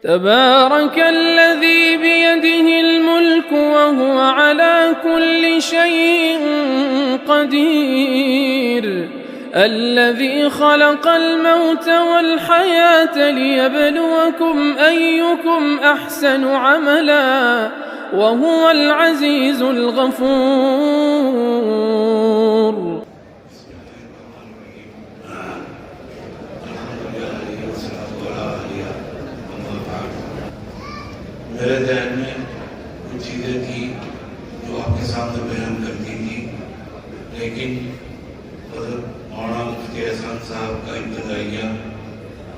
تبارك الذي بيده الملك وهو على كل شيء قدير الذي خلق الموت والحياة ليبلوكم أيكم أحسن عملا وهو العزيز الغفور. میرے ذہن میں کچھ چیزیں تھیں جو آپ کے سامنے بیان کرتی تھی، لیکن حضرت مولانا مفتی احسان صاحب کا ابتدائیہ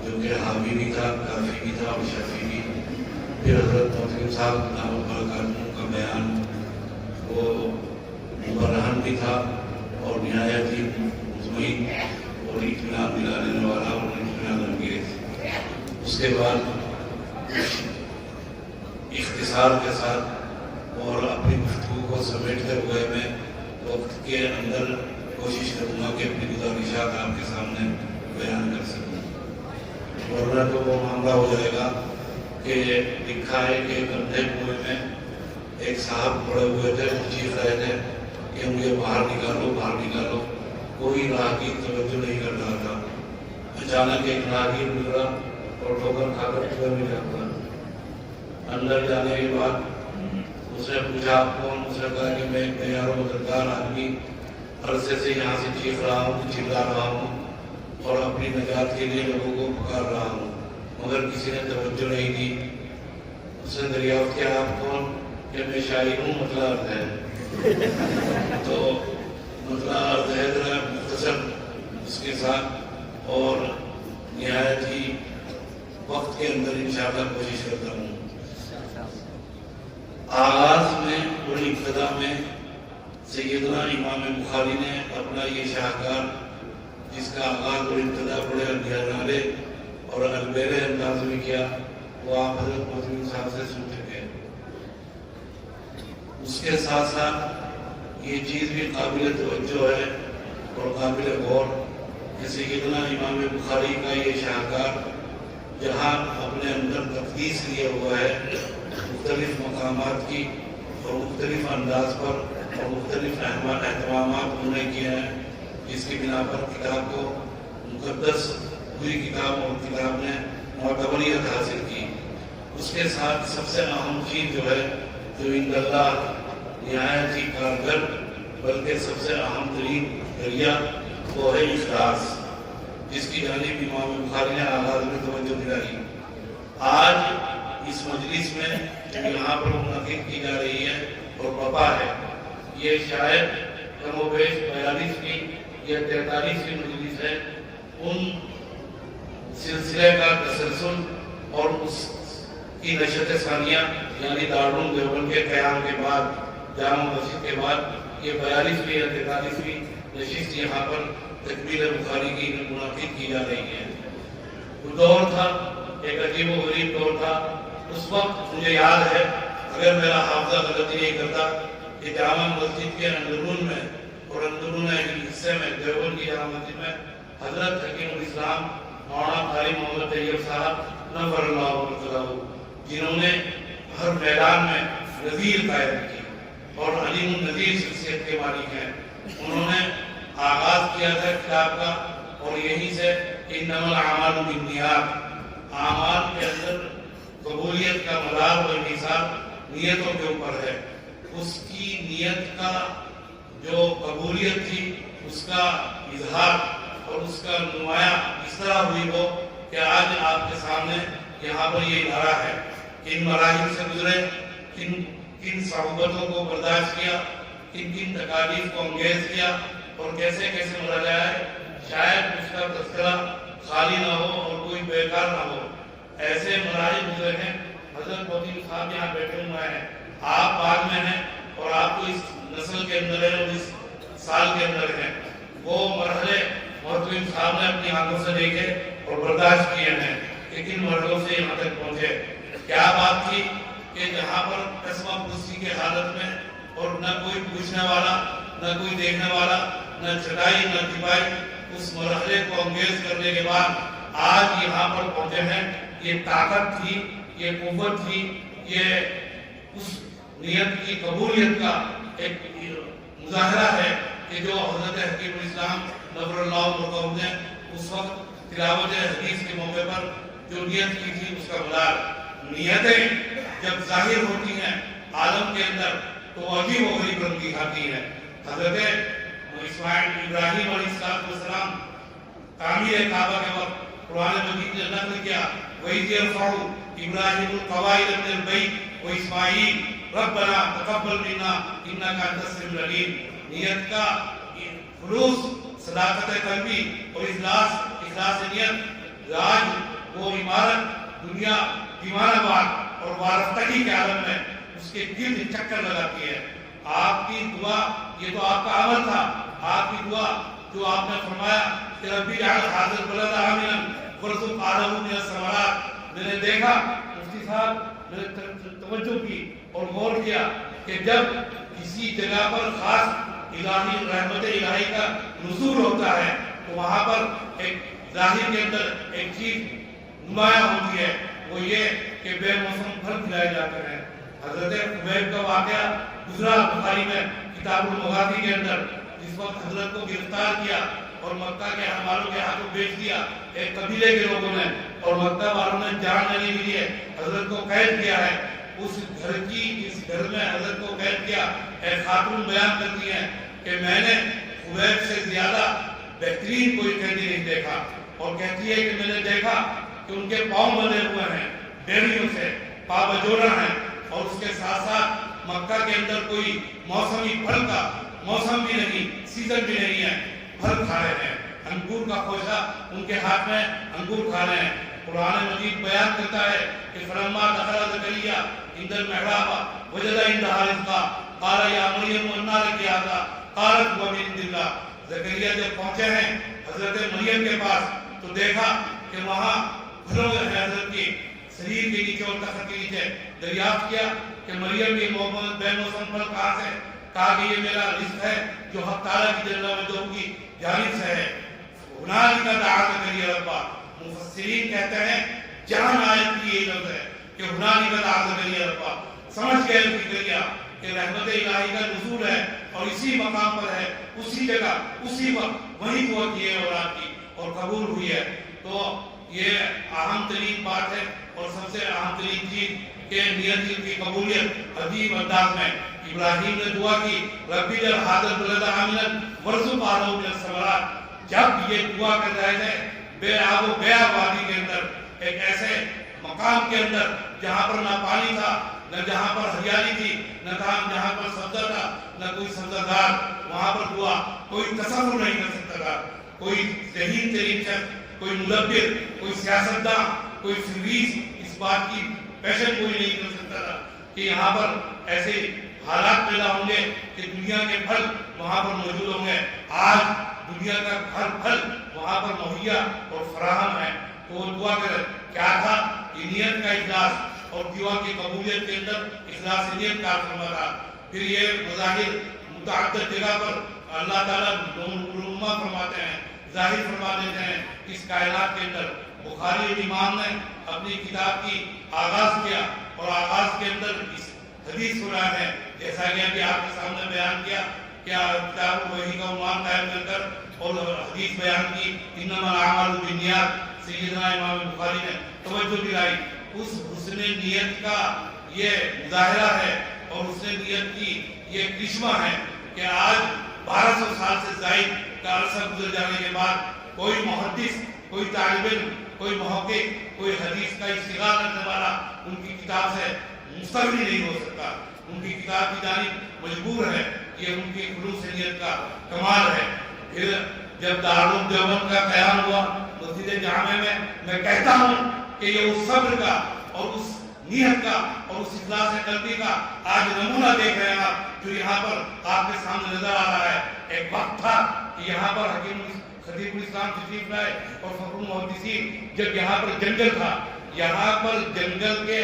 جو کہ حاوی بھی تھا، کافی بھی تھا اور شفیع بھی، پھر حضرت مفتی صاحب نام برکاتوں کا بیان وہ مبرہن بھی تھا اور نہایت ہی مطمئن اور اطمینان دلانے والا اور اطمینان انگیز. اس کے بعد اختصار کے ساتھ اور اپنی گفتگو کو سمیٹتے ہوئے میں وقت کے اندر کوشش کروں گا کہ اپنی گزارشات آپ کے سامنے بیان کر سکوں، ورنہ تو وہ معاملہ ہو جائے گا کہ لکھا ہے کہ گندھے کنویں میں ایک صاحب کھڑے ہوئے تھے، وہ چیخ رہے تھے کہ مجھے باہر نکالو باہر نکالو. کوئی راہگیر توجہ نہیں کر رہا تھا. اچانک ایک راہگیر گزرا اور ٹھوکر کھا کر کنویں میں جاتا. اندر جانے کے بعد اس نے پوچھا آپ کون؟ اس نے کہا کہ میں ایک تیار و مددگار آدمی عرصے سے یہاں سے چیخ رہا ہوں، چلا رہا ہوں اور اپنی نجات کے لیے لوگوں کو پکار رہا ہوں، مگر کسی نے توجہ نہیں دی. اس نے دریافت کیا آپ کون؟ کہ میں شاعر ہوں، مطلع ارض ہے. تو مطلع ارض ہے ذرا مختصر اس کے ساتھ اور نہایت ہی وقت کے اندر انشاءاللہ کوشش کرتا ہوں. آغاز میں اور ابتدا میں سیدنا امام بخاری نے اپنا یہ شاہکار جس کا آغاز اور ابتدا بڑے نالے اور البیرے انداز میں کیا، وہ آپ حضرت مفتی صاحب سے سن چکے. اس کے ساتھ ساتھ یہ چیز بھی قابل توجہ ہے اور قابل غور کہ سیدنا امام بخاری کا یہ شاہکار جہاں اپنے اندر تقدیس لیے ہوا ہے مختلف مقامات کی اور مختلف انداز پر اور مختلف اہتمامات انہوں نے کیے ہیں، جس کی بنا پر کتاب کو مقدس پوری کتاب اور کتاب نے معتبریت حاصل کی. اس کے ساتھ سب سے اہم چیز جو ہے جو عند اللہ نہایت ہی کارگر بلکہ سب سے اہم ترین ذریعہ وہ ہے اخلاص، جس کی جانب امام بخاری نے آغاز میں توجہ دلائی. آج اس مجلس میں یہاں پر منعقد کی جا رہی ہے اور بپا ہے، یہ شاید کم و بیش 42ویں یا 43ویں مجلس ہے. ان سلسلے کا تسلسل اور اس کی نشست ثانیہ یعنی دارالعلوم دیوبند کے قیام کے بعد جامع مسجد کے بعد یہ 42ویں یا 43ویں نشست یہاں پر تکمیل بخاری کی منعقد کی جا رہی ہے. وہ دور تھا، ایک عجیب و غریب دور تھا. اس وقت مجھے یاد ہے، اگر میرا حافظہ غلطی نہیں کرتا، کہ جامع مسجد کے اندرون میں اور اندرون حصے میں دیوبند کی جامع مسجد میں حضرت حکیم الاسلام مولانا قاری محمد طیب صاحب نور اللہ وبرکاتہ، جنہوں نے ہر میدان میں نظیر قائم کی اور علیم النظیر شخصیت کے مالک ہیں، انہوں نے آغاز کیا تھا کتاب کا اور یہیں سے انما الاعمال بالنیات، اعمال کے اندر قبولیت کا مدار و انحصار نیتوں کے اوپر ہے. اس کی نیت کا جو قبولیت تھی اس کا اظہار اور اس کا نمایاں اس طرح ہوئی وہ کہ آج آپ کے سامنے یہاں پر یہ ادارہ ہے. کن مراحل سے گزرے، کن صعوبتوں کو برداشت کیا، کن تکالیف کو انگیز کیا اور کیسے کیسے مراجعہ ہے، شاید اس کا تذکرہ خالی نہ ہو اور کوئی بیکار نہ ہو. ایسے مراحل گزرے ہیں. حضرت مفتی صاحب یہاں بیٹھے ہوئے ہیں، آپ بعد میں ہیں اور آپ کو اس نسل کے اندر ہے اور اس سال کے اندر ہیں. وہ مرحلے مفتی صاحب نے اپنی آنکھوں سے دیکھے اور برداشت کیے ہیں کہ کن مرحلوں سے یہاں تک پہنچے. کیا بات تھی کہ جہاں پر قسمہ پرستی کے حالت میں اور نہ کوئی پوچھنے والا، نہ کوئی دیکھنے والا، نہ چھٹائی نہ چھپائی، اس مرحلے کو انگیز کرنے کے بعد آج یہاں پر پہنچے ہیں. یہ طاقت تھی یہ قوت تھی، یہ اس نیت کی قبولیت کا ایک مظاہرہ ہے کہ جو حضرت حکیم الاسلام نور اللہ مرقہ نے اس وقت تلاوت حدیث کے موقع پر جو نیت کی تھی اس کا بلال. نیتیں جب ظاہر ہوتی ہیں عالم کے اندر تو عجیب و غریب رنگ دکھاتی ہیں. حضرت اسماعیل ابراہیم علیہ السلام تعمیر کعبہ کے وقت قرآن مجید نے نقل کیا وَإِذْ يَرْفَعُ إِبْرَاهِيمُ الْقَوَاعِدَ مِنَ الْبَيْتِ وَإِسْمَاعِيلُ رَبَّنَا تَقَبَّلْ مِنَّا إِنَّكَ أَنْتَ السَّمِيعُ الْعَلِيمُ. نیت کا خلوص، صداقت قلبی اور اخلاص نیت، راج وہ عمارت دنیا دیوانہ باد اور وارفتگی کے عالم میں اس کے گرد چکر لگاتی ہے. آپ کی دعا، یہ تو آپ کا عمل تھا، آپ کی دعا جو آپ نے فرمایا کہ ربی اجعل ھذا البلد آمنا وارزق اہلہ من الثمرات. میں نے دیکھا، مفتی صاحب نے توجہ کی اور غور کیا کہ جب کسی جگہ پر خاص الہی رحمت الہی کا نزول ہوتا ہے تو وہاں پر ایک ظاہر کے اندر ایک چیز نمایاں ہوتی ہے، وہ یہ کہ بے موسم پھل کھلائے جاتے ہیں. حضرت خبیب کا واقعہ گزرا بخاری میں کتاب المغازی کے اندر، جس وقت حضرت کو گرفتار کیا اور مکہ کے والوں کے ہاتھوں بیچ دیا ایک قبیلے کے لوگوں نے، اور مکہ والوں نے جان لینے کے لیے حضرت کو قید کیا ہے. اس گھر میں حضرت کو قید کیا. ایک خاتون بیان کرتی ہے کہ میں نے خبیب سے زیادہ بہترین کوئی قیدی نہیں دیکھا، اور کہتی ہے کہ میں نے دیکھا کہ ان کے پاؤں بندھے ہوئے ہیں بیڑیوں سے، پا بجوڑا ہیں، اور اس کے ساتھ ساتھ مکہ کے اندر کوئی موسمی پھل کا موسم بھی نہیں، سیزن بھی نہیں ہے، پھل کھا رہے ہیں. انگور کا خوشہ ان کے ہاتھ میں انگور کھا رہے ہیں. قرآن مجید بیان کرتا ہے کہ فلما دخل زکریا عند المحراب وجد عندها رزقا قال یا مریم انا لک ھذا قالت هو من عند اللہ. زکریا جب پہنچے ہیں حضرت مریم کے پاس تو دیکھا کہ وہاں پھلوں کے حضرت کی شریر کے نیچے اور تخت کے نیچے. دریافت کیا کہ مریم یہ بے موسم پھل کہاں سے؟ کہا کہ یہ میرا رزق ہے جو حق تعالیٰ کی جل وجہ کی جانب سے ہے. ہنالک دعا زکریا ربہ. مفسرین کہتے ہیں جان آیت کی یہ لفظ ہے کہ ہنالک دعا زکریا ربہ. سمجھ گئے زکریا کہ رحمت الہی کا نزول ہے اور اسی مقام پر ہے، اسی جگہ اسی وقت وہی دعا کی ہے اولاد کی اور قبول ہوئی ہے. تو یہ اہم ترین بات ہے اور سب سے اہم ترین چیز کہ نیت کی قبولیت. عجیب انداز میں ابراہیم نے دعا کی ربی اجعل ھذا البلد آمنا وارزق اہلہ من الثمرات. جب یہ دعا کر رہے تھے بے آب و بیا وادی کے اندر، ایک ایسے مقام کے اندر جہاں پر نہ پانی تھا، نہ جہاں پر ہریالی تھی، نہ جہاں پر سبزہ تھا، نہ کوئی سبزہ دار، وہاں پر دعا کوئی تصور نہیں کر سکتا تھا. کوئی ذہین ترین شخص، کوئی مدبر، کوئی سیاستداں، کوئی فریز اس بات کی پیشن کوئی نہیں کر سکتا تھا کہ یہاں پر ایسے حالات پیدا ہوں گے کہ دنیا کے پھل وہاں پر موجود ہوں گے. آج دنیا کا ہر پھل وہاں پر مہیا اور فراہم ہے. تو وہ دعا کر کیا تھا؟ یہ نیت کا اخلاص اور دعا کی قبولیت کے اندر اخلاص نیت کا فرما تھا. پھر یہ مظاہر متعدد جگہ پر اللہ تعالیٰ رونما فرماتے ہیں، ظاہر فرما دیتے ہیں اس کائنات کے اندر. بخاری امام نے اپنی کتاب کی آغاز کیا اور آغاز کے اندر اس حدیث سنا ہے، جیسا کہ ابھی آپ کے سامنے بیان کیا کیا کتاب وحی کا عنوان قائم کر کر اور حدیث بیان کی انما الاعمال بالنیات. سیدنا امام بخاری نے توجہ دلائی اس حسن نیت کا یہ مظاہرہ ہے اور حسن نیت کی یہ کرشمہ ہے کہ آج 1200 سال سے زائد کا عرصہ گزر جانے کے بعد کوئی محدث، کوئی طالب علم، کوئی محقق، کوئی حدیث کا اشتغال کرنے والا ان کی کتاب سے مستغنی نہیں ہو سکتا. ان کی کتاب کی جانب مجبور ہے. یہ ان کی خلوص نیت کا کمال ہے. پھر جب دارالعلوم دیوبند کا قیام ہوا مسجد جامع میں کہتا ہوں کہ یہ اس صبر کا اور اس نیت کا اور اس اخلاص قلبی کا آج نمونہ دیکھ رہے ہیں آپ، جو یہاں پر آپ کے سامنے نظر آ رہا ہے. ایک وقت تھا کہ یہاں پر حکیم خطیب الاسلام تشریف لائے اور فخر المحدثین، جب یہاں پر جنگل تھا، یہاں پر جنگل کے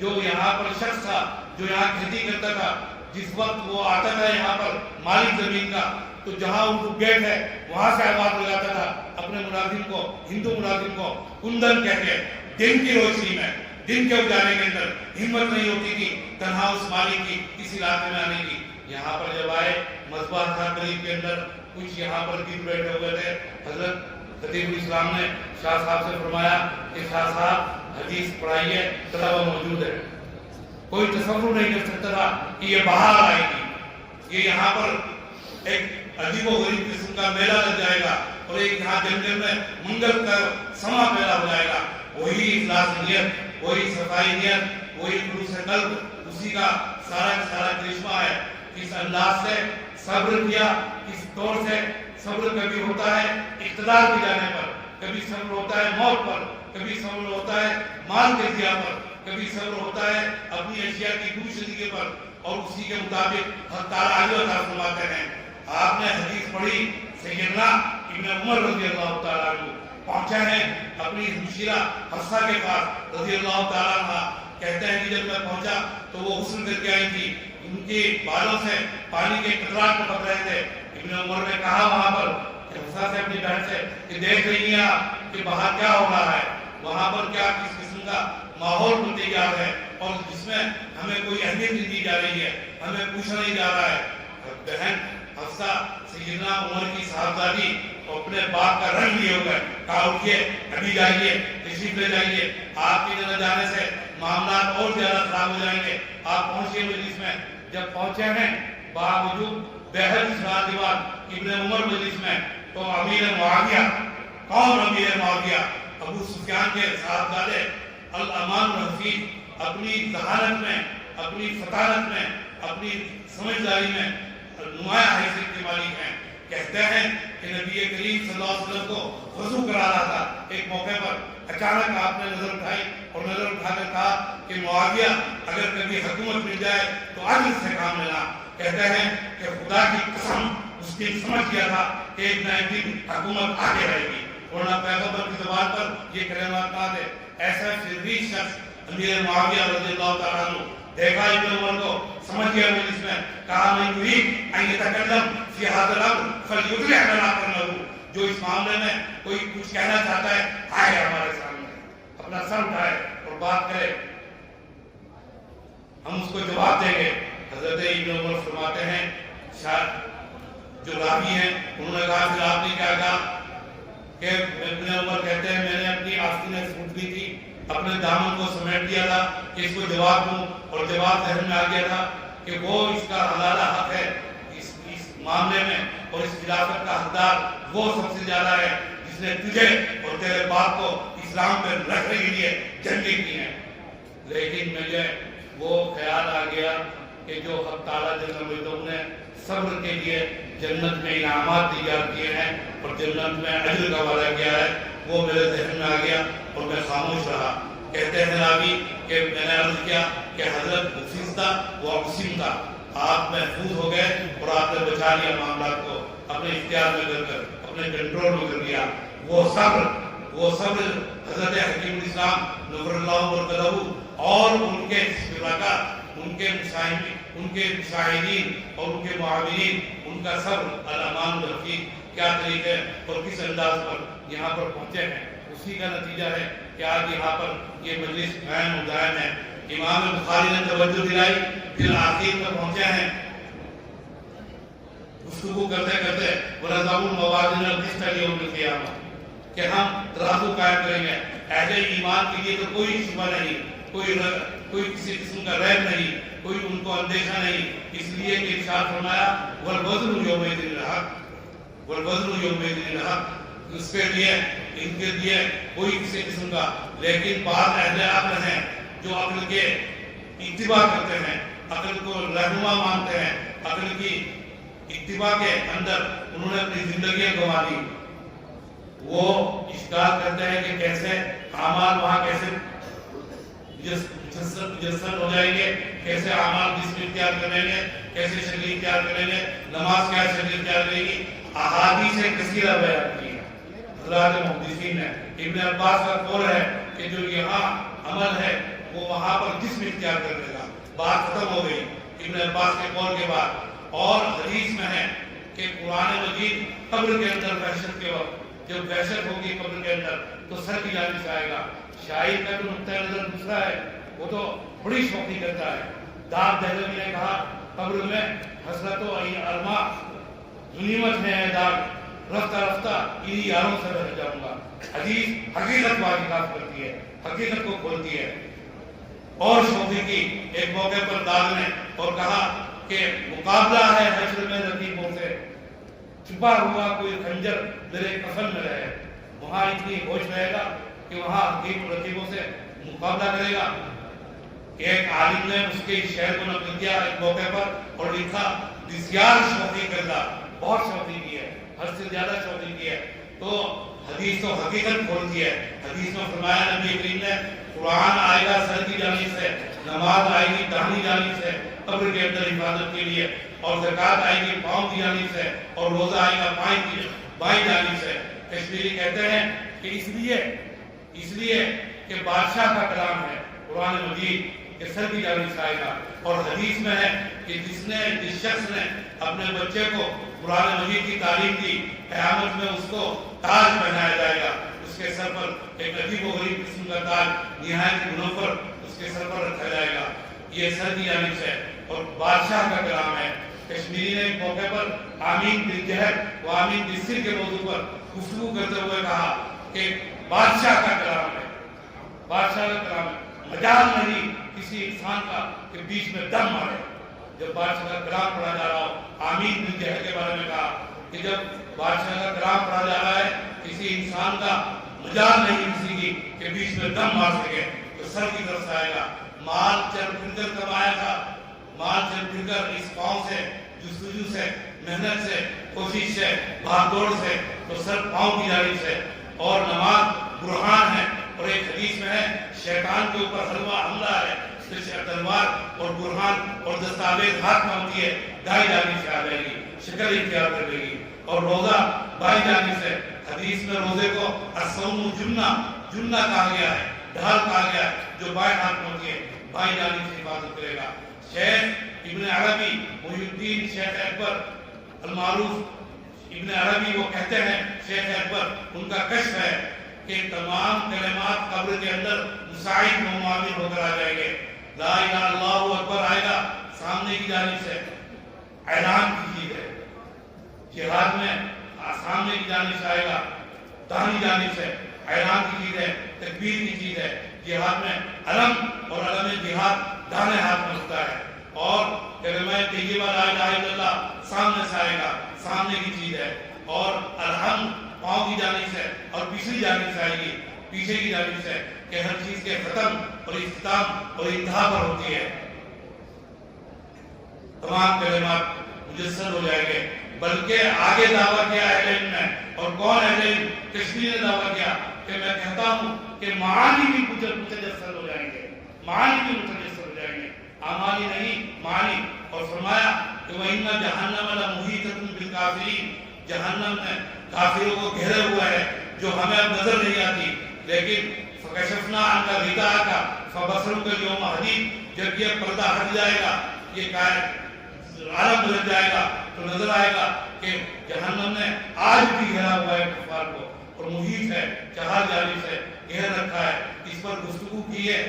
جو یہاں پر شخص تھا جو یہاں کھیتی کرتا تھا، جس وقت وہ آتا تھا یہاں پر مالک زمین کا، تو جہاں ان کو گیٹ ہے وہاں سے آواز لگاتا تھا اپنے ملازم کو، ہندو ملازم کو کندن کہہ کے دن کی روشنی میں دن کے اجالے کے اندر ہمت نہیں ہوتی تھی تنہا اس مالک کی اس علاقے میں آنے کی. یہاں پر جب آئے مذبح تھا قریب کے اندر, کچھ یہاں پر گیت بیٹھے ہوئے تھے. حضرت خطیب الاسلام نے شاہ صاحب سے فرمایا کہ شاہ صاحب حدیث پڑھائیے, طلبہ موجود ہے. کوئی تصور نہیں کر سکتا تھا کہ یہ باہر آئے گی, یہ یہاں پر ایک عجیب و غریب قسم کا میلہ لگ جائے گا اور ایک یہاں جنگل میں منگل کا سما پیدا ہو جائے گا. وہی اخلاص نیت, وہی صفائی نیت, وہی خلوص قلب, اسی کا سارا کرشمہ ہے. اس انداز سے صبر کیا, اس طور سے صبر کبھی ہوتا ہے اقتدار کی جانے پر, کبھی صبر ہوتا ہے موت پر, کبھی صبر ہوتا ہے مال کے ضیاع پر, کبھی صبر ہوتا ہے اپنی اشیاء کی پوشیدگی پر, اور اسی کے مطابق حق تعالی عطا فرماتے ہیں. آپ نے حدیث پڑھی, سیدنا ابن عمر رضی اللہ تعالیٰ عنہ پہنچے ہیں اپنی ہمشیرہ حفصہ کے پاس رضی اللہ تعالیٰ عنہ. کہتے ہیں کہ جب میں پہنچا تو وہ غسل کر کے آئی تھی, ان کے بالوں سے پانی کے قطرات ٹپک رہے تھے. ابن عمر نے کہا وہاں پر حفصہ سے, اپنی بہن سے, کہ دیکھ رہی ہیں آپ کہ باہر کیا ہو رہا ہے, وہاں پر کیا کس قسم کا ماحول بنتے جا رہا ہے اور جس میں ہمیں کوئی اہمیت نہیں دی جا رہی ہے, ہمیں پوچھا نہیں جا رہا ہے. بہن حفصہ سیدنا عمر کی صاحبزادی اپنے باپ کا رنگ لیے ہوئے کہا اٹھیے, ابھی جائیے, تشریف لے جائیے, آپ کے نہ جانے سے معاملات اور زیادہ خراب ہو جائیں گے. آپ پہنچیے مجلس میں. جب پہنچے ہیں باوجود بہت سال کے بعد ابن عمر مجلس میں, تو امیر معاویہ, کون امیر معاویہ, ابو سفیان کے صاحبزادے الامان الحفیظ, اپنی ذہانت میں, اپنی فطانت میں, اپنی سمجھداری میں نمایاں حیثیت کے مالک ہیں. کہتے ہیں کہ نبی کریم صلی اللہ علیہ وسلم کو وضو کرا رہا تھا, ایک موقع پر اچانک آپ نے نظر اٹھائی اور نظر اٹھا کر کہا کہ معاویہ اگر کبھی حکومت مل جائے تو آج اس سے کام لینا. کہتے ہیں کہ خدا کی قسم اس کی سمجھ گیا تھا کہ ایک نہ ایک دن حکومت آگے رہے گی, ورنہ پیغمبر کی زبان پر یہ کلمات کہا تھے. ایسا فردی شخص امیر معاویہ رضی اللہ تعالیٰ عنہ دیکھا ابن عمر کو, سمجھ گیا مجلس میں, کہا میں یرید ان یتکلم فی ھذا الامر فلیطلع لنا قرنہ, جو اس معاملے میں کوئی کچھ کہنا چاہتا ہے آئے ہمارے سامنے, اپنا سر اٹھائے اور بات کرے, ہم اس کو جواب دیں گے. حضرت ابن عمر فرماتے ہیں, شاید جو راوی ہیں انہوں نے کہا پھر آپ نے کیا کہا, کہ ابن عمر کہتے ہیں میں نے اپنی آستینیں پھوٹ دی تھی, اپنے دامن کو سمیٹ دیا تھا کہ اس کو جواب دوں, اور جواب ذہن میں آ گیا تھا کہ وہ اس کا حلالہ حق ہے اس معاملے میں, اور اس خلافت کا حقدار وہ سب سے زیادہ ہے جس نے تجھے اور تیرے باپ کو اسلام پہ رکھنے کے لیے جنگیں کی ہیں. لیکن مجھے وہ خیال آ گیا کہ جو حق تعالیٰ جل مجدہ نے صبر کے لیے جنت میں انعامات تیار کیے ہیں اور جنت میں اجر کا وعدہ کیا ہے, وہ میرے ذہن میں آ گیا اور میں خاموش رہا. کہتے ہیں راوی کہ میں نے عرض کیا کہ حضرت حفیظ تھا, وہ عصیم تھا, آپ محفوظ ہو گئے اور آپ نے بچا لیا معاملات کو, اپنے اختیار میں کر کر, اپنے کنٹرول میں کر لیا. وہ صبر حضرت حکیم الاسلام نور اللہ برکتہ اور ان کے شرکاء, ان کے مشاہدین, ان کے مشاہدین اور ان کے معاونین, ان کا صبر الامان الحفیظ کیا طریقے اور کس انداز پر یہاں پر پہنچے ہیں, اسی کا نتیجہ ہے کہ آج یہاں پر یہ مجلس قائم و دائم ہے. امام بخاری نے توجہ دلائی, پھر آخر میں پہنچے ہیں گفتگو کرتے کرتے وَنَضَعُ الْمَوَازِينَ الْقِسْطَ لِيَوْمِ الْقِيَامَةِ, کہ ہم ترازو قائم کریں گے. اہل ایمان کے لیے تو کوئی شبہ نہیں, کوئی کسی قسم کا ریب نہیں, کوئی ان کو اندیشہ نہیں, اس لیے کہ ارشاد فرمایا وَالْوَزْنُ يَوْمَئِذٍ الْحَقُّ, وَالْوَزْنُ يَوْمَئِذٍ الْحَقُّ, اس کے لیے ان کے لیے کوئی کسی قسم کا. لیکن بعض اہل عقل ہیں جو عقل کے اتباع کرتے ہیں, عقل کو رہنما مانتے ہیں, عقل کی اتباع کے اندر انہوں نے اپنی زندگیاں گنوا دی. وہ اشکال کرتے ہیں کہ کیسے اعمال وہاں کیسے مجسد ہو جائیں گے, کیسے اعمال جسم اختیار کریں گے, کیسے شکل اختیار کریں گے, نماز کیا شکل اختیار کرے گی. احادیث کثیرہ بیان کی حضرات محدثین نے. ابن عباس کا قول ہے کہ جو یہاں عمل ہے وہ وہاں پر جسم اختیار کر لے گا. بات ختم ہو گئی ابن عباس کے قول کے بعد. اور حدیث میں ہے کہ قرآن مجید قبر کے اندر وحشت کے وقت, جب وحشت ہوگی قبر کے اندر تو سر کی جانب سے آئے گا, شاعر کا جو نقطۂ نظر دوسرا ہے وہ تو بڑی شوقی کرتا ہے. داغ دہلوی نے کہا قبر میں حسرت و ارما غنیمت ہے داغ رفتہ رفتہ انہی یاروں سے رہ جاؤں گا. حدیث حقیقت واضح کرتی ہے, حقیقت کو کھولتی ہے. اور شوقی کی ایک موقع پر داغ نے اور کہا کہ مقابلہ ہے حشر میں رقیبوں سے, چھپا ہوا کوئی خنجر میرے کفن میں رہے. وہاں اتنی ہوش رہے گا کہ وہاں رقیبوں سے مقابلہ کرے گا. ایک عالم نے اس کے شعر کو نقل کیا ایک موقع پر اور لکھا بسیار شوقی کرتا, بہت شوقی کی ہے, حد سے زیادہ شوقی کی ہے. تو حدیث تو حقیقت کھولتی ہے. حدیث میں فرمایا نبی کریم نے قرآن آئے گا سر کی جانب سے, نماز آئے گی داہنی جانب سے قبر کے اندر حفاظت کے لیے, اور زکوٰۃ آئے گی پاؤں کی جانب سے, اور روزہ آئے گا بائیں جانب سے. کشمیری کہتے ہیں کہ اس لیے کہ بادشاہ کا کلام ہے قرآن مجید کہ سر کی جانب سے آئے گا. اور حدیث میں ہے کہ جس شخص نے اپنے بچے کو قرآن مجید کی تعلیم دی, قیامت میں اس کو تاج پہنایا جائے گا. اس کے سر پر ایک عجیب و غریب قسم کا تاج نہایت منفر اس کے سر پر رکھا جائے گا. یہ سر کی جانب سے اور بادشاہ کا کلام ہے. کشمیری نے ایک موقع پر آمین بالجہر و آمین بالسر کے موضوع پر گفتگو کرتے ہوئے کہا کہ بادشاہ کا کلام ہے, بادشاہ کا کلام ہے, مجال نہیں کسی انسان کا کہ بیچ میں دم مارے. جب بادشاہ کا کلام پڑھا جا رہا ہو, آمین بالجہر کے بارے میں کہا کہ جب بادشاہ کا کلام پڑھا جا رہا ہے کسی انسان کا مجال نہیں کسی کی کہ بیچ میں دم مار سکے, تو سر کی طرف سے آئے گا. مال چل پھر کر کمایا تھا, مال چل پھر کر اس پاؤں سے, جستجو سے, محنت سے, کوشش سے, بھاگ دوڑ سے, تو سر پاؤں کی جانب سے. اور نماز برہان ہے. اور ایک حدیث میں ہے شیطان کے اوپر حملہ ہے, تلوار اور برہان اور دستاویز ہاتھ میں ہوتی ہے, دائیں جانب سے آ جائے گی, شکل اختیار کر لے گی. اور روزہ بائیں جانب سے. حدیث میں روزے کو الصوم جنہ کہا گیا ہے, ڈھال کہا گیا ہے, جو بائیں ہاتھ میں ہوتی ہے, بائیں جانب سے حفاظت کرے گا. شیخ ابن عربی محی الدین شیخ اکبر المعروف ابن عربی وہ کہتے ہیں, شیخ اکبر ان کا کشف ہے کہ تمام کلمات قبر کے اندر مساعد و معامل ہو کر آ جائیں گے. لا الہ اللہ اکبر آئے گا سامنے کی جانب سے, اعلان کی چیز ہے. جہاد میں سامنے کی جانب سے آئے گا, داہنی جانب سے, اعلان کی چیز ہے, تکبیر کی چیز ہے. جہاد میں علم اور علم جہاد داہنے ہاتھ میں ہوتا ہے. اور کلمہ طیبہ لا الہ الا اللہ سامنے سے آئے گا, سامنے کی چیز ہے. اور الحمد پاؤں کی جانب سے اور پچھلی جانب سے آئے گی, پیچھے کی جانب سے, کہ ہر چیز کے ختم اور اختتام اور انتہا پر ہوتی ہے. تمام کلمات مجسد ہو جائیں گے. بلکہ آگے دعویٰ کیا اہل علم نے, اور کون اہل علم؟ کشمیر نے دعویٰ کیا کہ میں کہتا ہوں کہ معانی بھی متجسد ہو جائیں گے, معانی بھی متجسد ہو جائیں گے, اعمالی نہیں معانی. اور فرمایا کہ وَإِنَّ جَهَنَّمَ لَمُحِيطَةٌ بِالْكَافِرِينَ, جہنم نے کافروں کو گھیرے ہوا ہے جو ہمیں اب نظر نہیں آتی. لیکن فَكَشَفْنَا عَنْكَ غِطَاءَكَ فَبَصَرُكَ الْيَوْمَ حَدِيدٌ, جب یہ پردہ ہٹ جائے گا, یہ عالم بدل جائے گا, تو نظر آئے گا کہ جہنم نے آج بھی گھیرا ہوا ہے کفار کو, اور محیط ہے, چہار جانب سے گھیر رکھا ہے. اس پر گفتگو کی ہے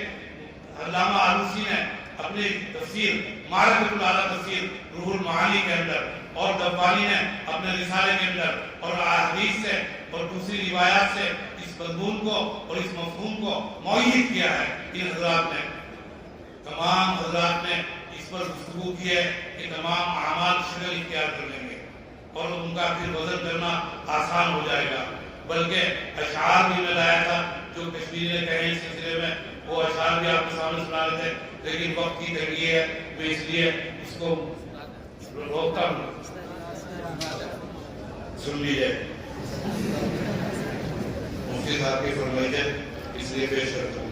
علامہ آلوسی نے اپنی تفسیر معرفۃ الاعلیٰ تفسیر روح المعانی کے اندر, اور دبانی نے اپنے رسالے کے اندر, اور احادیث سے اور دوسری روایات سے اس مضمون کو اور اس مفہوم کو مؤید کیا ہے. ان حضرات نے, تمام حضرات نے اس پر گفتگو کی ہے کہ تمام اعمال شکل اختیار کر لیں گے اور ان کا پھر وزن کرنا آسان ہو جائے گا. بلکہ اشعار بھی میں لایا تھا جو کشمیری نے کہے اس سلسلے میں, وہ اشعار بھی آپ کے سامنے سنا رہے تھے, لیکن وقت کی تنگی ہے, میں اس لیے اس کو روکتا ہوں. سن لیجیے, مفتی صاحب کی فرمائش ہے اس لیے پیش کرتا ہوں.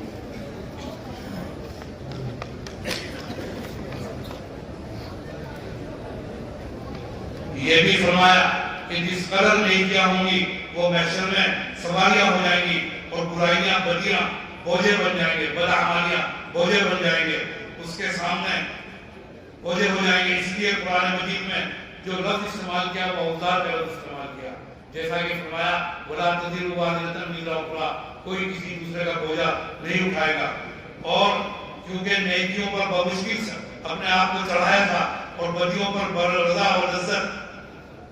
یہ بھی فرمایا کہ جس قدر نیکیاں ہوں گی وہ محشر میں سواریاں ہو جائیں گی, اور برائیاں بدیاں بوجھے بن جائیں گے, بدعمالیاں بوجھے بن جائیں گے, اس کے سامنے بوجھے ہو جائیں گے. اس لیے قرآن مجید میں جو لفظ استعمال کیا وہ اوزار کا لفظ استعمال کیا, جیسا کہ فرمایا وَلَا تَزِرُ وَازِرَةٌ وِزْرَ أُخْرَىٰ, کوئی کسی دوسرے کا بوجھا نہیں اٹھائے گا. اور کیونکہ نیکیوں پر بمشکل سے اپنے آپ کو چڑھایا تھا اور بدیوں پر برضا اور لذت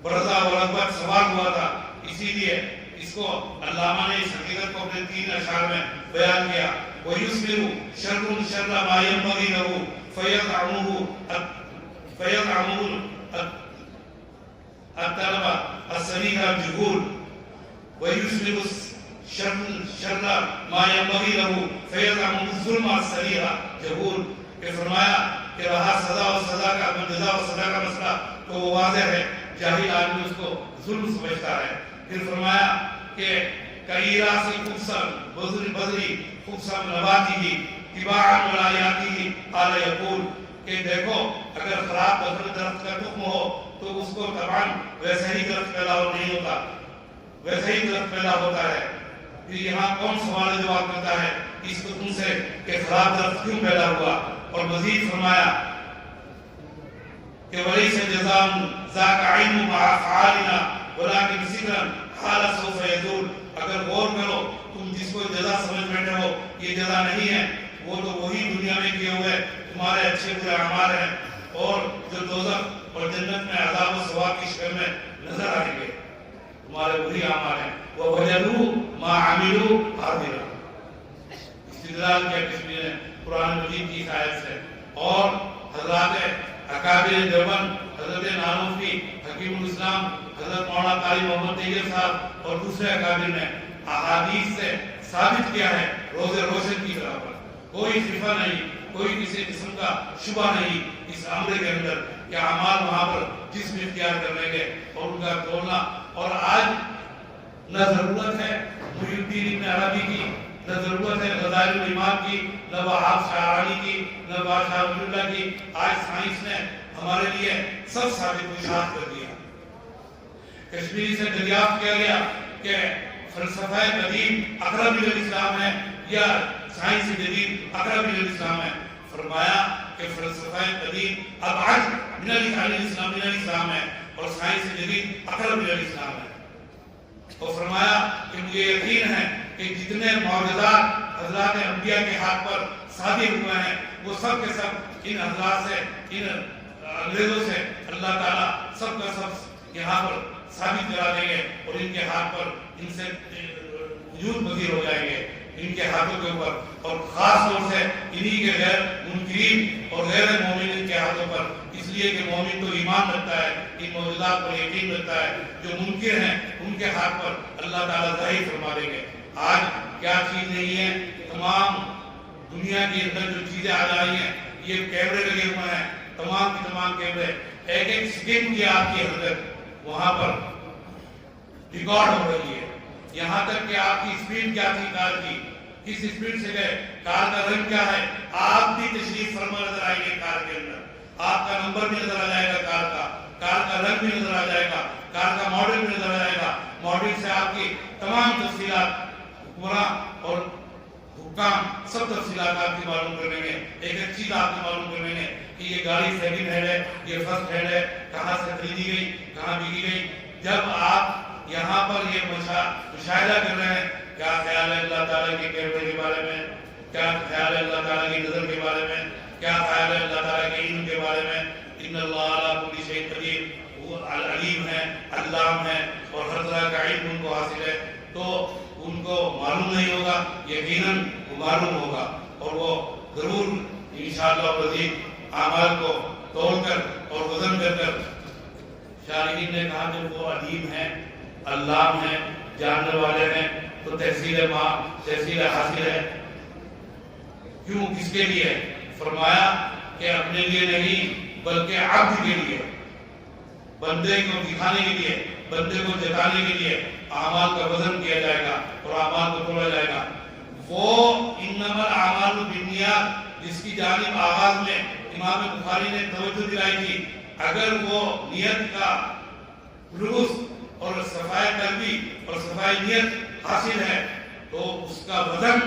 برضا اور رغبت سوار ہوا تھا، اسی لیے اس کو علامہ نے اس حقیقت کو اپنے 3 اشعار میں بیان کیا. وَيُسْمِرُ شَرٌّ شَرَّ مَا يَنبَغِي لَهُ فَيَضْعَمُهُ الطَّلَبَ الصَّرِيحَ الْجُهُولِ وَيُسْمِرُ شَرَّ مَا يَنبَغِي لَهُ فَيَضْعَمُهُ الظُّلْمَ الصَّرِيحَ الْجُهُولِ. کہ فرمایا کہ رہا سزا و سزا کا جزا و سزا کا مسئلہ تو وہ واضح ہے، جاہل آدمی اس کو ظلم سمجھتا ہے. پھر فرمایا کہ کَإِرَاسِ خُبْثَ بَذْرِ خُبْثَ نَبَاتِهِ تِبَاعًا وَلَا يَأْتِهِ قَالَ يَقُولُ. کہ دیکھو اگر خراب درخت کا تخم ہو تو اس کو طبعاً ویسے ہی درخت پیدا نہیں ہوتا، ویسے ہی درخت پیدا ہوتا ہے. پھر یہاں کون سوال جواب کرتا ہے اس تخم سے کہ خراب درخت کیوں پیدا ہوا؟ اور مزید فرمایا کہ وَلَيْسَ جَزَاءٌ ذَاكَ عِلْمُ مَعَ أَفْعَالِنَا وَلَكِنْ سِرًّا حَالَ سَوْفَ يَزُولُ. اگر غور کرو تم جس کو جزا سمجھ بیٹھے ہو یہ جزا نہیں ہے، وہ تو وہی دنیا میں کیے ہوئے تمہارے اچھے برے اعمال ہیں اور جو دوزخ اور جنت میں عذاب و ثواب کی شکل میں نظر آئیں گے تمہارے وہی اعمال ہیں. وَوَجَدُوا مَا عَمِلُوا حَاضِرًا. استدلال کیا کشمیر نے قرآن مجید کی آیت سے. اور حضرات اکابر دیوبند، حضرت نانوتوی، حکیم الاسلام، حضرت مولانا قاری محمد طیب صاحب اور دوسرے اکابر نے احادیث سے ثابت کیا ہے روز روشن کی طرح پر. کوئی خفا نہیں، کوئی کسی قسم کا شبہ نہیں اس امر کے اندر کہ اعمال وہاں پر جسم اختیار کرنے کے اور ان کا تولنا. اور آج نہ ضرورت ہے محی الدین ابن عربی کی، نہ ضرورت ہے غزالی الامام کی، نہ وہاب شاعرانی کی، نہ بادشاہ ولی اللہ کی. آج سائنس نے ہمارے لیے سب ثابت و اشاعت کر دیا. کشمیری سے دریافت کیا گیا کہ فلسفہ قدیم اقرب الاسلام ہے یا سائنس جدید اقرب الاسلام ہے. فرمایا کہ فلسفہ قدیم ابعد من الاسلام ہے اور سائنس جدید اقرب الاسلام ہے. اور فرمایا کہ مجھے یقین ہے کہ جتنے معجزات حضرات انبیاء کے ہاتھ پر صادر ہوئے ہیں وہ سب کے سب ان حضرات سے، ان انگریزوں سے اللہ تعالیٰ سب کا سب یہاں پر ثابت کرا دیں گے اور ان کے ہاتھ پر ان سے وجود پذیر ہو جائیں گے ان کے ہاتھوں کے اوپر. اور خاص طور سے انہی کے غیر منکرین اور غیر مومنین کے ہاتھوں پر، اس لیے کہ مومن تو ایمان رکھتا ہے، ان معجزات پر یقین رکھتا ہے. جو منکر ہیں ان کے ہاتھ پر اللہ تعالیٰ ظاہر فرما دیں گے. آج کیا چیز نہیں ہے، تمام دنیا کے اندر جو چیزیں آ رہی ہیں یہ کیمرے لگے ہوئے ہیں، تمام کے تمام کیمرے ایک ایک سیکنڈ کی آپ کی حرکت وہاں پر ریکارڈ ہو رہی ہے. یہاں تک کہ آپ کی اسپیڈ کیا تھی کار کی، کس اسپیڈ سے گئے، کار کا رنگ کیا ہے، آپ بھی تشریف فرما نظر آئیں گے کار کے اندر. آپ کا نمبر بھی نظر آ جائے گا، کار کا رنگ بھی نظر آ جائے گا، کار کا ماڈل بھی نظر آ جائے گا. ماڈل سے آپ کی تمام تفصیلات حکمراں اور حکام سب تفصیلات آپ کی معلوم کر لیں گے. ایک ایک چیز آپ کی معلوم کر لیں گے کہ یہ گاڑی سیکنڈ ہینڈ ہے، یہ فرسٹ ہینڈ ہے، کہاں سے خریدی گئی، کہاں بکی گئی. جب آپ یہاں پر یہ مشاہدہ کر رہے ہیں، کیا خیال ہے اللہ تعالیٰ کے کیمرے کے بارے میں، کیا خیال ہے اللہ تعالیٰ کی نظر کے بارے میں، کیا خیال ہے اللہ تعالیٰ کے علم کے بارے میں. ان اللہ علی کل شیء قدیر، وہ علیم ہے، علام ہے اور ہر طرح کا علم ان کو حاصل ہے. تو ان کو معلوم نہیں ہوگا، یقیناً وہ معلوم ہوگا اور وہ ضرور انشاءاللہ مزید اعمال کو توڑ کر اور وزن کر کر. شارحین نے کہا کہ وہ علیم ہیں، علام ہیں، جاننے والے ہیں، تو تحصیل حاصل ہے. کیوں، کس کے لیے؟ فرمایا کہ اپنے لیے نہیں بلکہ عبد کے لیے، بندے کو دکھانے کے لیے، بندے کو جتانے کے لیے اعمال کا وزن کیا جائے گا اور اعمال کو توڑا جائے گا. وہ انما الاعمال بالنیات جس کی جانب آغاز میں امام بخاری نے توجہ دلائی تھی، اگر وہ نیت کا خلوص اور صفائی قلبی اور صفائی نیت حاصل ہے تو اس کا وزن،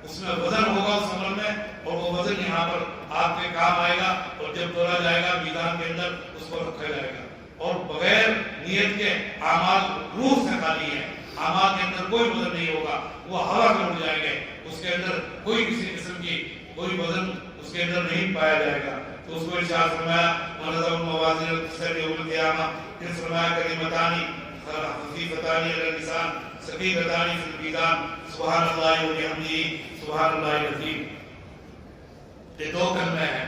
اس میں وزن ہوگا اس عمل میں، اور وہ وزن یہاں پر آپ کے کام آئے گا اور جب تولا جائے گا میدان کے اندر اس کو رکھا جائے گا. اور بغیر نیت کے اعمال روح سے خالی ہیں، اعمال کے اندر کوئی وزن نہیں ہوگا، وہ ہوا میں اڑ جائیں گے، اس کے اندر کوئی کسی قسم کی کوئی وزن اس کے اندر نہیں پایا جائے گا۔ تو اس کو ارشاد فرمایا وَنَضَعُ الْمَوَازِينَ الْقِسْطَ لِيَوْمِ الْقِيَامَةِ، پھر فرمایا کلمتان خفیفتان علی اللسان ثقیلتان فی المیزان سبحان اللہ وبحمدہ سبحان اللہ العظیم۔ یہ دو کلمے ہیں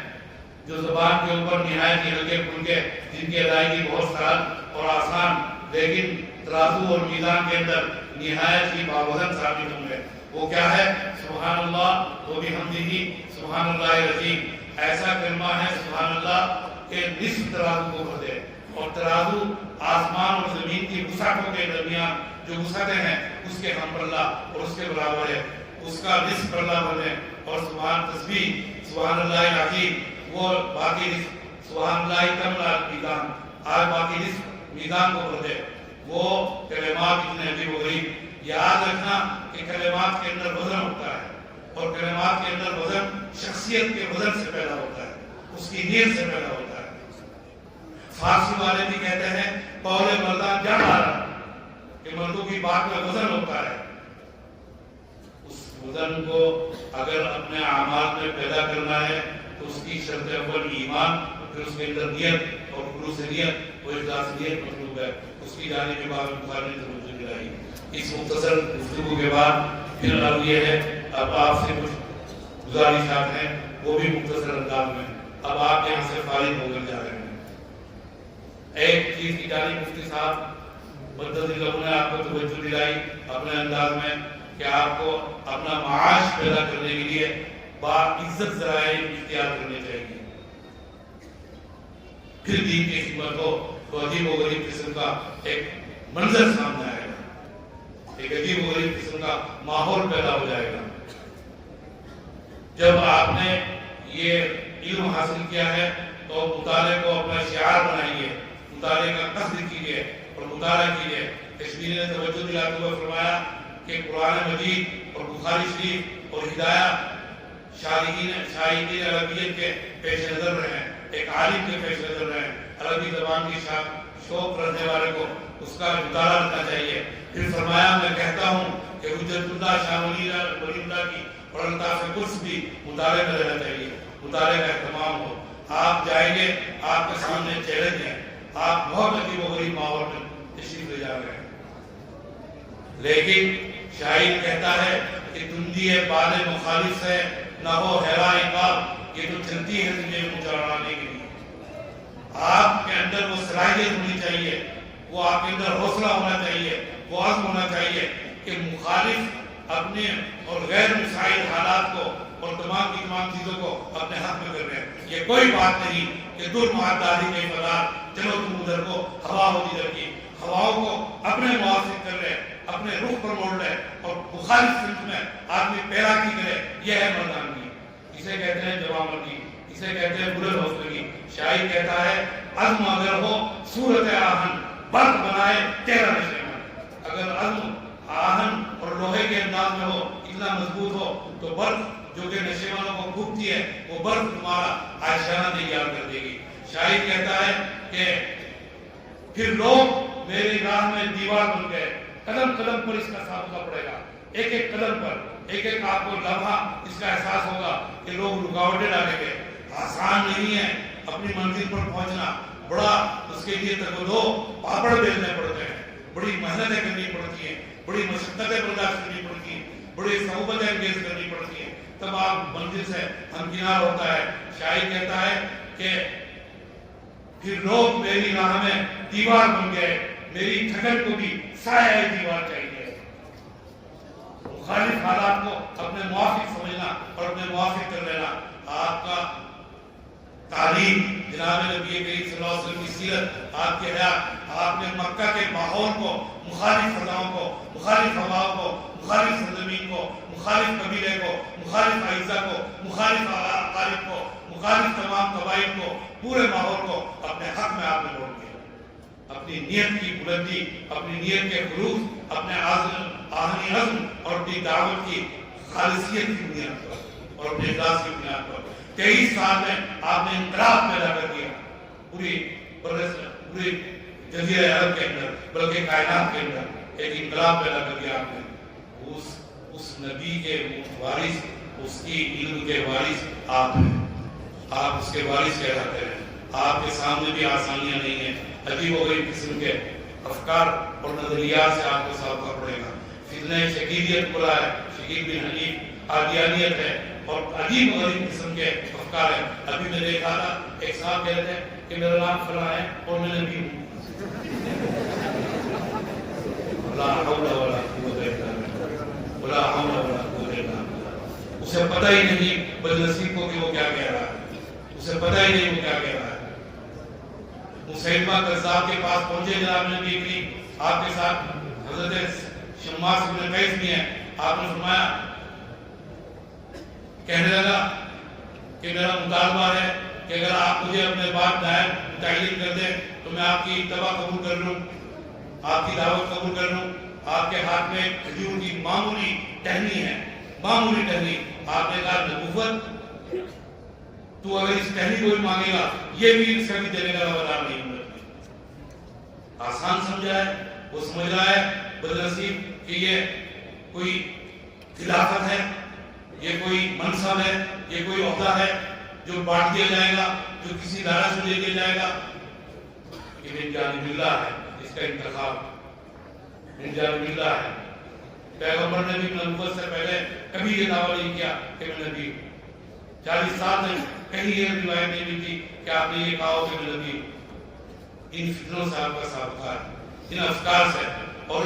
جو زبان کے اوپر نہایت ہی ہلکے پھلکے، جن کی ادائیگی بہت سہل اور آسان، لیکن ترازو اور میزان کے اندر نہایت ہی باوزن ثابت ہوں گے۔ وہ کیا ہے؟ سبحان اللہ وبحمدہ سبحان اللہ العظیم۔ ایسا کلمہ ہے سبحان اللہ کہ نصف ترازو کو بھر دے، اور ترازو آسمان اور زمین کی وسعتوں کے درمیان جو وسعتیں ہیں اس کے ہم پلہ اور اس کے برابر ہے، اس کا نصف پلہ بھر دے۔ اور سبحان تسبیح سبحان اللہ العظیم، وہ باقی نصف سبحان اللہ تملا میزان، آج باقی نصف میزان کو بھر دے۔ وہ کلمات اتنے عجیب و غریب، یاد رکھنا کہ کلمات کے اندر وزن ہوتا ہے، اور کلمات کے اندر وزن شخصیت کے وزن سے پیدا ہوتا ہے، اس کی نیت سے پیدا ہوتا ہے۔ فارسی والے بھی کہتے ہیں قول مردان جان آ رہا، کہ مردوں کی بات میں وزن ہوتا ہے۔ اس وزن کو اگر اپنے اعمال میں پیدا کرنا ہے تو اس کی شرط اول ایمان، پھر اس کے اندر نیت اور خلوص نیت اور اخلاص نیت مطلوب ہے۔ اس کی جانب امام بخاری نے توجہ دلائی۔ اس مختصر گفتگو کے بعد پھر اب یہ ہے، اب آپ سے کچھ گزارشات ہیں، وہ بھی مختصر انداز میں۔ اب آپ یہاں سے فارغ ہو کر جا رہے ہیں۔ ایک چیز کی جانب مفتی صاحب مدد لوگوں نے آپ کو توجہ دلائی اپنے انداز میں کہ آپ کو اپنا معاش پیدا کرنے کے لیے باعزت ذرائع اختیار کرنے چاہیے۔ پھر دین کی خدمت ہو تو عجیب و غریب قسم کا ایک منظر سامنے آئے گا، ایک عجیب و غریب قسم کا ماحول پیدا ہو جائے گا۔ جب آپ نے یہ علم حاصل کیا ہے تو مطالعے کو اپنا شعار بنائیے، مطالعے کا قصد کیجیے اور مطالعہ کیجیے۔ کشمیری نے توجہ دلاتے ہوئے فرمایا کہ قرآن مجید اور بخاری شریف اور ہدایہ شاہدین عربیت کے پیش نظر رہے ہیں، ایک عالم کے پیش نظر رہے ہیں، عربی زبان کی شوق رکھنے والے کو اس کا مطالعہ کرنا چاہیے۔ پھر فرمایا میں کہتا ہوں کہ حجت اللہ شاہ ولی اللہ کی اور اللہ سے کچھ بھی مطالعے میں رہنا چاہیے، مطالعے کا اہتمام ہو۔ آپ جائیں گے، آپ کے سامنے چیلنج ہے، آپ بہت عجیب و غریب ماحول میں تشریف لے جا رہے ہیں، لیکن شاعر کہتا ہے کہ تندی ہے بال مخالف سے نہ ہو حیرا عقاب، یہ تو چلتی ہے تجھے اونچا اڑانے کے لیے۔ آپ کے اندر وہ صلاحیت ہونی چاہیے، وہ آپ کے اندر حوصلہ ہونا چاہیے، وہ عزم ہونا چاہیے کہ مخالف اپنے اور غیر مساعد حالات کو اور تمام کی تمام چیزوں کو اپنے حق میں کر رہے ہیں۔ یہ کوئی بات نہیں کہ دور معداری کے فلار چلو تم ادھر کو ہوا ہوتی ادھر کی، ہواؤں کو اپنے موافق کر رہے، اپنے رخ پر موڑ رہے اور مخالف سمت میں آدمی پیراکی کرے، یہ ہے مردانگی۔ اسے کہتے ہیں جوامردی، اسے کہتے ہیں بلند حوصلگی۔ شاعر کہتا ہے عزم اگر ہو صورت آہن برق بنائے تیرا نشیمن۔ اگر عزم آہن اور لوہے کے انداز میں ہو، اتنا مضبوط ہو تو برق جو کہ نشیمنوں کو پھونکتی ہے وہ برق تمہارا عائشانہ تیار کر دے گی۔ شاعر کہتا ہے کہ پھر لوگ میری راہ میں دیوار بن گئے، قدم قدم پر اس کا سابقہ پڑے گا، ایک ایک قدم پر ایک ایک آپ کو لمحہ اس کا احساس ہوگا کہ لوگ رکاوٹیں ڈالیں گے۔ آسان نہیں ہے اپنی منزل پر پہنچنا، بڑا اس کے لیے تک دو پاپڑ بیلنے پڑتے ہیں، بڑی محنتیں کرنی پڑتی ہیں، بڑی مشقتیں برداشت کرنی پڑتی ہیں، بڑی صحبتیں انگیز کرنی پڑتی ہیں، تب آپ منزل سے ہمکنار ہوتا ہے۔ شاعر کہتا ہے کہ پھر لوگ میری راہ میں دیوار بن گئے، میری تھکن کو بھی سایہ دیوار چاہیے۔ مخالف حالات کو اپنے موافق سمجھنا اور اپنے موافق کر لینا۔ آپ کا تعلیم، جناب نبی کریم صلی اللہ علیہ وسلم کی سیرت، آپ کے حیات، آپ نے مکہ کے ماحول کو، مخالف فضاؤں کو، مخالف ہواؤں کو، مخالف سرزمین کو، مخالف قبیلے کو، مخالف اعزا کو، مخالف اقارب کو، مخالف تمام قبائل کو، پورے ماحول کو اپنے حق میں آپ نے موڑ دیا۔ اپنی نیت کی بلندی، اپنی نیت کے خلوص، اپنے آہنی عزم اور اپنی دعوت کی خالصیت کی بنیاد پر اور اپنے اخلاص کی بنیاد پر 23 سال میں آپ نے انقلاب پیدا کر دیا پوری جزیرہ عرب کے اندر، بلکہ کائنات کے اندر۔ ایک انقلاب پیدا کر دیا آپ نے. اس نبی کے وارث، اس کی علم کے وارث آپ ہیں. آپ اس کے وارث کہلاتے ہیں. آپ کے سامنے بھی آسانیاں نہیں ہیں. عجیب و غریب قسم کے افکار اور نظریات سے آپ کو سابقہ پڑے گا. فتنہ شکیلیت بلا ہے، شکیل بن حنیف، قادیانیت ہے اور عجیب و غریب قسم کے افکار ہیں. ابھی میں دیکھا تھا ایک صاحب کہتے ہیں کہ میرا نام فلاں ہے اور میں نبی ہوں. لا حول ولا قوت الا باللہ، ولا حول ولا قوت الا باللہ. اسے پتہ ہی نہیں بدنصیب کو کہ وہ کیا کہہ رہا ہے. اسے پتہ ہی نہیں وہ کیا کہہ رہا ہے. مسیلمہ کذاب کے پاس پہنچے جناب نبی کریم، آپ کے ساتھ حضرت شماس بن قیس بھی ہیں. آپ نے فرمایا، کہنے لگا کہ میرا مطالبہ ہے کہ اگر آپ مجھے اپنے باپ نائب متعین کر دیں تو میں آپ کی اتباع قبول کر لوں، آپ کی دعوت قبول کر لوں. آپ کے ہاتھ میں کھجور کی معمولی ٹہنی ہے، معمولی ٹہنی. آپ نے کہا نبوت تو اگر اس ٹہنی کو بھی مانگے گا یہ بھی اس کا بھی دینے کا وعدہ نہیں ہوں. آسان سمجھا ہے، وہ سمجھ رہا ہے بدنصیب کہ یہ کوئی خلافت ہے، یہ کوئی منصب ہے، یہ کوئی عہدہ ہے جو بانٹ دیا جائے گا، جو کسی ادارہ سے دے دیا جائے گا. یہ من جانب اللہ ہے، اس کا انتخاب من جانب اللہ ہے. پیغمبر نے بھی نبوت سے پہلے کبھی یہ دعویٰ نہیں کیا کہ میں نبی ہوں. 40 سال تک کہیں یہ روایت نہیں ملتی کہ آپ نے یہ کہا ہو کہ میں نبی ہوں. ان فتنوں سے آپ کا سابقہ ہے، ان افکار سے. اور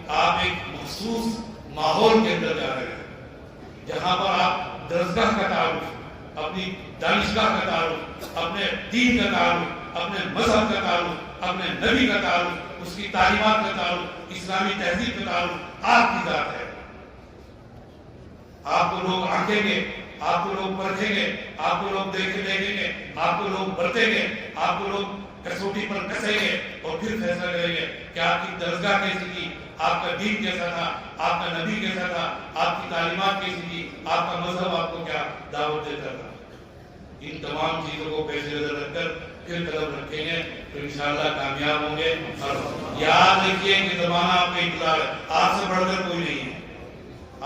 آپ ایک مخصوص ماحول کے اندر جا رہے ہیں جہاں پر آپ درسگاہ کا تعارف، اپنی دانشگاہ کا تعارف، اپنے دین کا تعارف، اپنے مذہب کا تعارف، اپنے نبی کا تعارف، اس کی تعلیمات کا تعارف، اسلامی تہذیب کا تعارف آپ کی ذات ہے. آپ کو لوگ آنکھیں گے، آپ کو لوگ پرکھیں گے، آپ کو لوگ دیکھیں گے، آپ کو لوگ برتیں گے، آپ کو لوگ کسوٹی پر کسیں گے اور پھر فیصلہ کریں گے کہ آپ کی درسگاہ کیسی تھی، آپ کا دین کیسا تھا، آپ کا نبی کیسا تھا، آپ کی تعلیمات کیسی تھی، آپ کا مذہب آپ کو کیا دعوت دیتا تھا. ان تمام چیزوں کو پیش نظر رکھ کر پھر قدم رکھیں گے تو انشاءاللہ کامیاب ہوں گے. اور یاد رکھیے کہ زمانہ آپ کا انتظار ہے، آپ سے بڑھ کر کوئی نہیں ہے،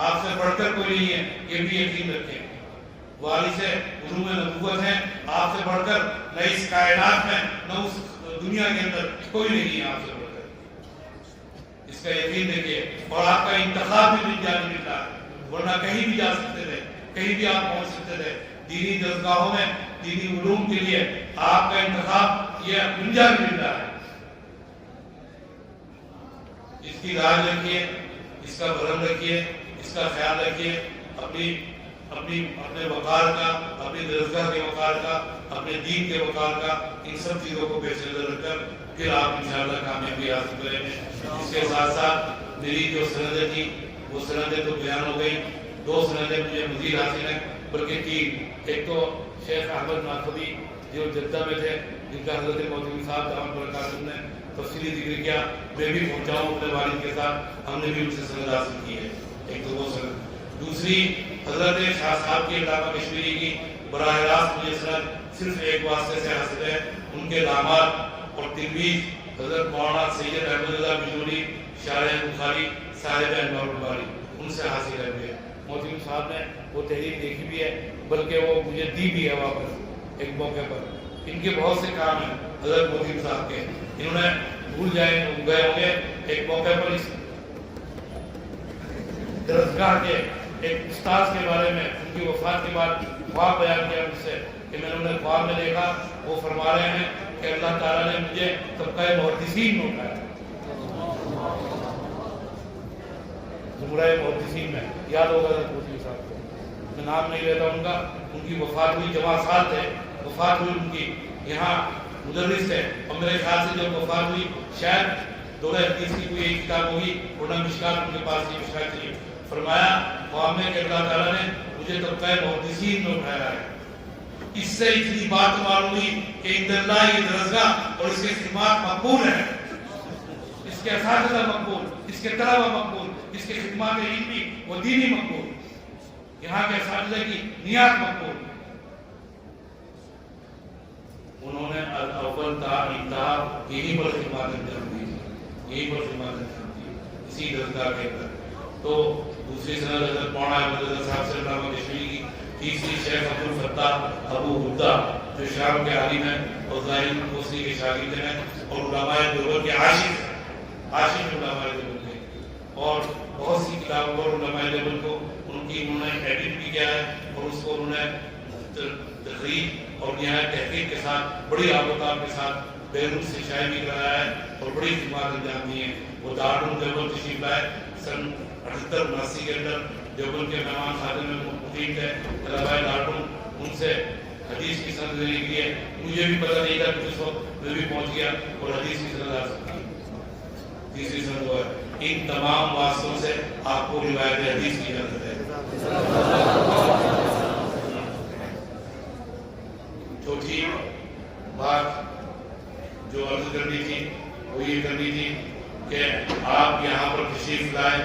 آپ سے بڑھ کر کوئی نہیں ہے، یہ بھی یقین رکھیں. وارث علوم نبوت ہیں، آپ سے بڑھ کر نہ اس کائنات میں نہ اس دنیا کے اندر کوئی نہیں ہے آپ سے بڑھ کر. اس کا یقین رکھیے. اور آپ کا انتخاب بھی من جانب اللہ ہے، ورنہ کہیں بھی جا سکتے تھے، کہیں بھی آپ پہنچ سکتے تھے. دینی درسگاہوں میں دینی علوم کے لیے آپ کا انتخاب یہ من جانب اللہ ہے. اس کی راج رکھیے، اس کا بھرم رکھیے، اس کا خیال رکھیے. اپنے وقار کا، اپنی درسگاہ کے وقار کا، اپنے دین کے وقار کا، ان سب چیزوں کو پیش نظر رکھ کر پھر آپ انشاءاللہ کامیابی حاصل کریں گے. اس کے ساتھ ساتھ میری جو سندیں تھی وہ سندیں تو بیان ہو گئی. 2 سندیں مجھے مزید حاصل ہیں، بلکہ 3. ایک تو شیخ احمد ناقدی جو جدہ میں تھے، جن کا حضرت موجود صاحب دامت برکاتہ نے تفصیلی ذکر کیا. میں بھی پہنچا ہوں اپنے والد کے ساتھ، ہم نے بھی ان سے سند حاصل کی ہے. ایک تو وہ سند. دوسری حضرت شاہ صاحب کی علامہ کشمیری کی براہ راست مجھے سند صرف ایک واسطے سے حاصل ہے. ان کے داماد اور تلمیذ حضرت مولانا سید احمد اللہ بجولی شارح بخاری صاحب انوار الباری، ان سے حاصل ہے. محترم صاحب نے وہ تحریر دیکھی بھی ہے، بلکہ وہ مجھے دی بھی ہے واپس ایک موقع پر. ان کے بہت سے کام ہیں حضرت محترم صاحب کے، انہوں نے بھول گئے ہوں گے. ایک موقع پر اس درسگاہ کے ایک استاذ کے بارے میں ان کی وفات کے بعد خواب بیان کیا مجھ سے کہ میں نے انہیں خواب میں دیکھا. وہ فرما رہے ہیں کہ اللہ تعالیٰ نے مجھے طبقہ محدثین میں اٹھایا. زمرہ محدثین میں یاد ہوگا حضرت محترم صاحب کو، میں نام نہیں لیتا ان کا. ان کی وفات ہوئی، جمع سال تھے وفات ہوئی ان کی، یہاں مدرس تھے. اور میرے خیال سے جب وفات ہوئی شاید دورہ حدیث کی کوئی ایک کتاب ہوگی، ورنہ مشکات ان کے پاس یہ مشکات تھی. فرمایا خواب میں کہ اللہ تعالیٰ نے مجھے طبقہ محدثین میں اٹھایا ہے. اس سے اتنی بات معلوم ہوئی کہ عند اللہ یہ درسگاہ اور اس کے خدمات مقبول ہیں، اس کے اساتذہ مقبول، اس کے طلبہ مقبول، اس کے خدمات علمی و دینی مقبول، یہاں کے اساتذہ کی نیات مقبول. انہوں نے اول تا انتہا یہی پر خدمات انجام دی، یہی پر خدمات انجام دی. اسی درگاہ کے اندر. تو دوسری سند حضرت مولانا احمد رضا صاحب سے علامہ کشمیری کی. تیسری شیخ عبد الفتاح ابو ہدہ جو شام کے عالم ہیں اور ظاہر کوسی کے شاگرد ہیں اور علماء دیوبند کے عاشق علماء دیوبند کے, اور بہت سی کتابوں اور علماء دیوبند کو ان کی انہوں نے ایڈٹ بھی کیا ہے اور اس کو انہوں نے تقریر اور نہایت تحقیق کے ساتھ بڑی آبتاب کے ساتھ بیرون سے شائع بھی کرایا ہے اور بڑی خدمات انجام دی ہیں. وہ دارالعلوم دیوبند تشریف لائے سن 78-79 کے اندر. دیوبند کے مہمان خادم میں مقیم تھے طلباء دارالعلوم, ان سے حدیث کی سند لینے کے لیے مجھے بھی پتہ نہیں تھا کہ اس وقت میں بھی پہنچ گیا اور حدیث کی سند آ سکتی. تیسری سند وہ ہے. ان تمام واسطوں سے آپ کو روایت حدیث کی اجازت ہے. چوتھی بات جو عرض کرنی تھی وہ یہ کرنی تھی کہ آپ یہاں پر تشریف لائے,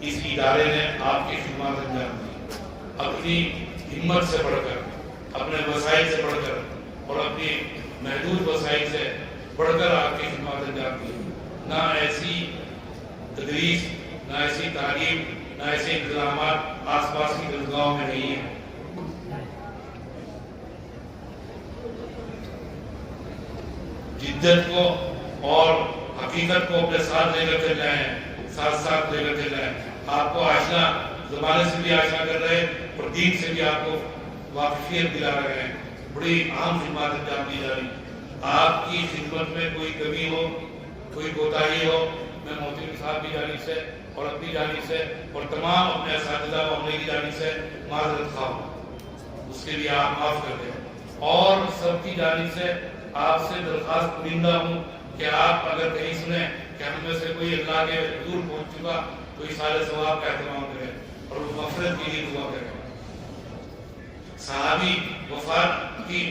اس ادارے نے آپ کی خدمات انجام دی. اپنی ہمت سے بڑھ کر, اپنے وسائل سے بڑھ کر اور اپنی محدود وسائل سے بڑھ کر آپ کی خدمات انجام دی. نہ ایسی تدریس, نہ ایسی تعلیم, نہ ایسے انتظامات آس پاس کی درگاہوں میں نہیں ہیں. جدت کو اور حقیقت کو اپنے ساتھ لے کر چل رہے ہیں, ساتھ لے کر چل رہے ہیں. آپ کو آشنا, زمانے سے بھی آشنا کر رہے ہیں اور دین سے بھی آپ کو واقفیت دلا رہے ہیں. بڑی اہم خدمات انجام دی جا رہی. آپ کی خدمت میں کوئی کمی ہو, کوئی کوتاہی ہو, میں محترم صاحب کی جانب سے اور اپنی جانب سے اور تمام اپنے اساتذہ و عملے کی جانب سے معذرت خواہ ہوں, اس کے لیے آپ معاف کر دیں. اور سب کی جانب سے آپ سے درخواست کنندہ ہوں کہ آپ اگر کہیں سنیں کہ ہم میں سے کوئی اللہ کے حضور پہنچ چکا تو اس سال ثواب کا اہتمام کریں اور مغفرت کے لیے دعا کریں. صحابی وفات کی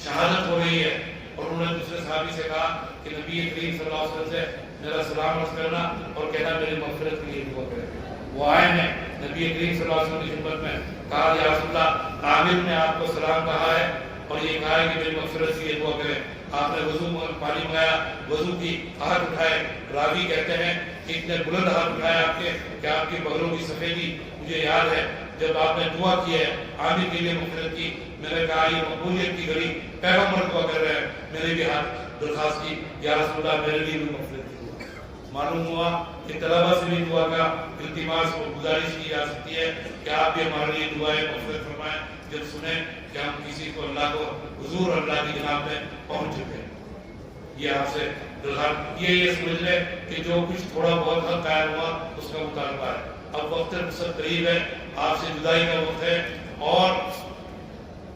شہادت ہو رہی ہے اور انہوں نے دوسرے صحابی سے کہا کہ نبی کریم صلی اللہ علیہ وسلم سے میرا سلام عرض کرنا اور کہنا میری مغفرت کے لیے دعا کریں. وہ آئے ہیں نبی کریم صلی اللہ علیہ وسلم کی خدمت میں, کہا یا رسول اللہ عامر نے آپ کو سلام کہا ہے اور یہ کہا ہے کہ میری مغفرت کے لیے دعا کریں. آپ نے وضو پانی منگایا, وضو کی ہاتھ اٹھائے. راوی کہتے ہیں کہ اتنے بلند ہاتھ اٹھائے آپ کے کہ آپ کی بغلوں کی سفیدی مجھے یاد ہے. جب آپ نے دعا کی ہے عامر کے لیے مغفرت کی, میں نے کہا یہ مقبولیت کی گھڑی پیغمبر دعا کر رہے ہیں, میں نے بھی ہاتھ درخواست کی یا رسول اللہ میرے لیے بھی مغفرت کی. معلوم ہوا کہ طلبہ سے بھی دعا کا التماس اور گزارش کی جا سکتی ہے کہ آپ بھی ہمارے لیے دعائیں مغفرت فرمائیں جب سنیں کہ ہم کسی کو اللہ کو حضور اللہ کی جناب میں پہنچ چکے ہیں. یہ آپ سے درخواست یہ سمجھ لے کہ جو کچھ تھوڑا بہت حق قائم ہوا اس کا مطالبہ ہے. اب وقت رخصت قریب ہے, آپ سے جدائی کا وقت ہے. اور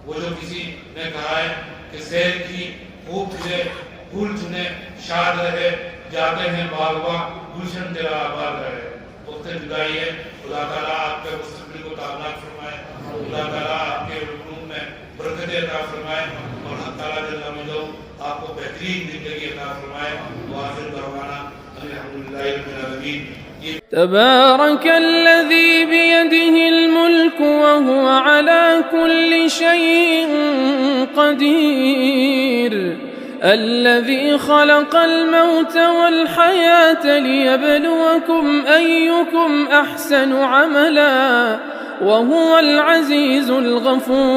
وہ جو کسی نے کہا ہے کہ سیر کی خوب تجھے پھول چنے شاد رہے, جاتے ہیں باغواں گلشن تیرا آباد رہے. وقت جدائی ہے. خدا تعالیٰ آپ کے مستقبل کو تابناک فرمائے, اللہ تعالیٰ آپ کے علوم میں برکت عطا فرمائے اور حق تعالیٰ جل مجدہ آپ کو بہترین زندگی عطا فرمائے. وآخر دعوانا الحمدللہ رب العالمین. تبارك الذي بيده الملك وهو على كل شيء قدير الذي خلق الموت والحياة ليبلوكم أيكم أحسن عملا وهو العزيز الغفور.